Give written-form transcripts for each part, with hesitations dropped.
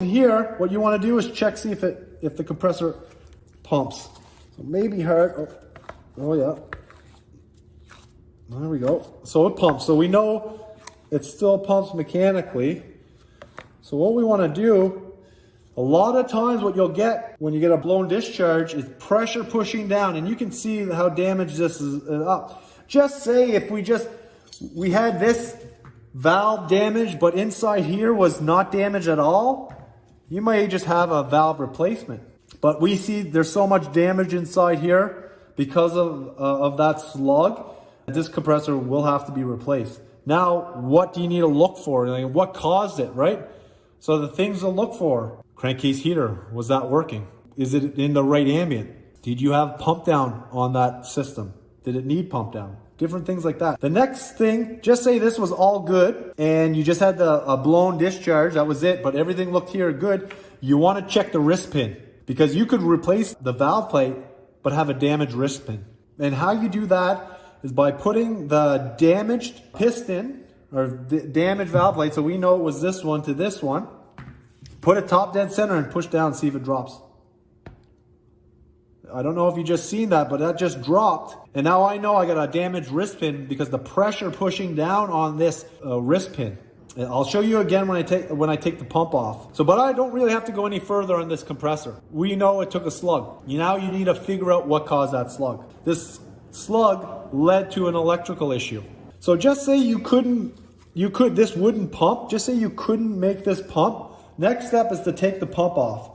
Here, what you want to do is check, see if the compressor pumps. So maybe hard. Oh yeah. There we go. So it pumps. So we know it still pumps mechanically. So what we want to do, a lot of times what you'll get when you get a blown discharge is pressure pushing down, and you can see how damaged this is up. Just say if we had this valve damaged, but inside here was not damaged at all, you might just have a valve replacement. But we see there's so much damage inside here because of that slug. This compressor will have to be replaced. Now, what do you need to look for? Like, what caused it, right? So the things to look for: crankcase heater, was that working? Is it in the right ambient? Did you have pump down on that system? Did it need pump down? Different things like that. The next thing, just say this was all good and you just had a blown discharge, that was it, but everything looked here good. You want to check the wrist pin, because you could replace the valve plate but have a damaged wrist pin. And how you do that is by putting the damaged piston or damaged valve plate, so we know it was this one to this one, put it top dead center and push down, see if it drops. I don't know if you just seen that, but that just dropped. And now I know I got a damaged wrist pin because the pressure pushing down on this wrist pin. And I'll show you again when I take the pump off. So, but I don't really have to go any further on this compressor. We know it took a slug. Now you need to figure out what caused that slug. This slug led to an electrical issue. So just say this wouldn't pump. Just say you couldn't make this pump. Next step is to take the pump off.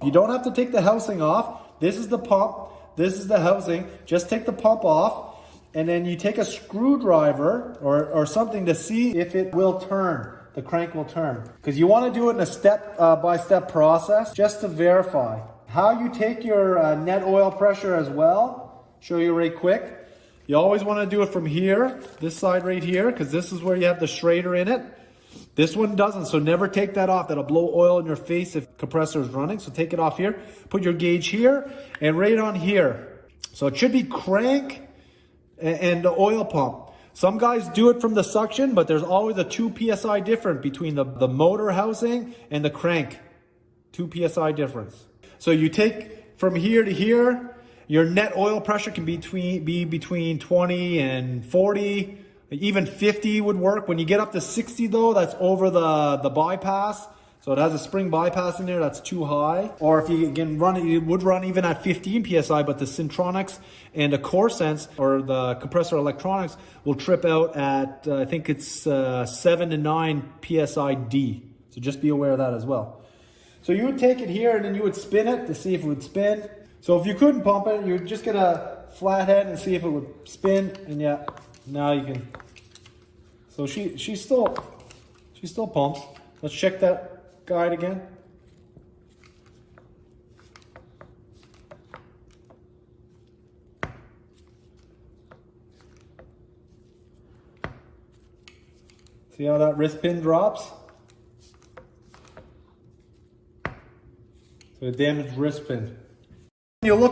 You don't have to take the housing off. This is the pump, this is the housing. Just take the pump off, and then you take a screwdriver or something to see if it will turn, the crank will turn. Because you want to do it in a step-by-step process just to verify. How you take your net oil pressure as well, show you right quick. You always want to do it from here, this side right here, because this is where you have the Schrader in it. This one doesn't, so never take that off. That'll blow oil in your face if the compressor is running. So take it off here, put your gauge here, and right on here. So it should be crank and the oil pump. Some guys do it from the suction, but there's always a 2 PSI difference between the motor housing and the crank. 2 PSI difference. So you take from here to here, your net oil pressure can be between 20 and 40. Even 50 would work. When you get up to 60 though, that's over the bypass. So it has a spring bypass in there, that's too high. Or if you can run it, would run even at 15 PSI, but the Syntronics and the CoreSense or the compressor electronics will trip out at, I think it's 7 to 9 PSI D. So just be aware of that as well. So you would take it here and then you would spin it to see if it would spin. So if you couldn't pump it, you would just get a flathead and see if it would spin, and yeah, now you can. So she still pumps. Let's check that guide again. See how that wrist pin drops? So the damaged wrist pin. You look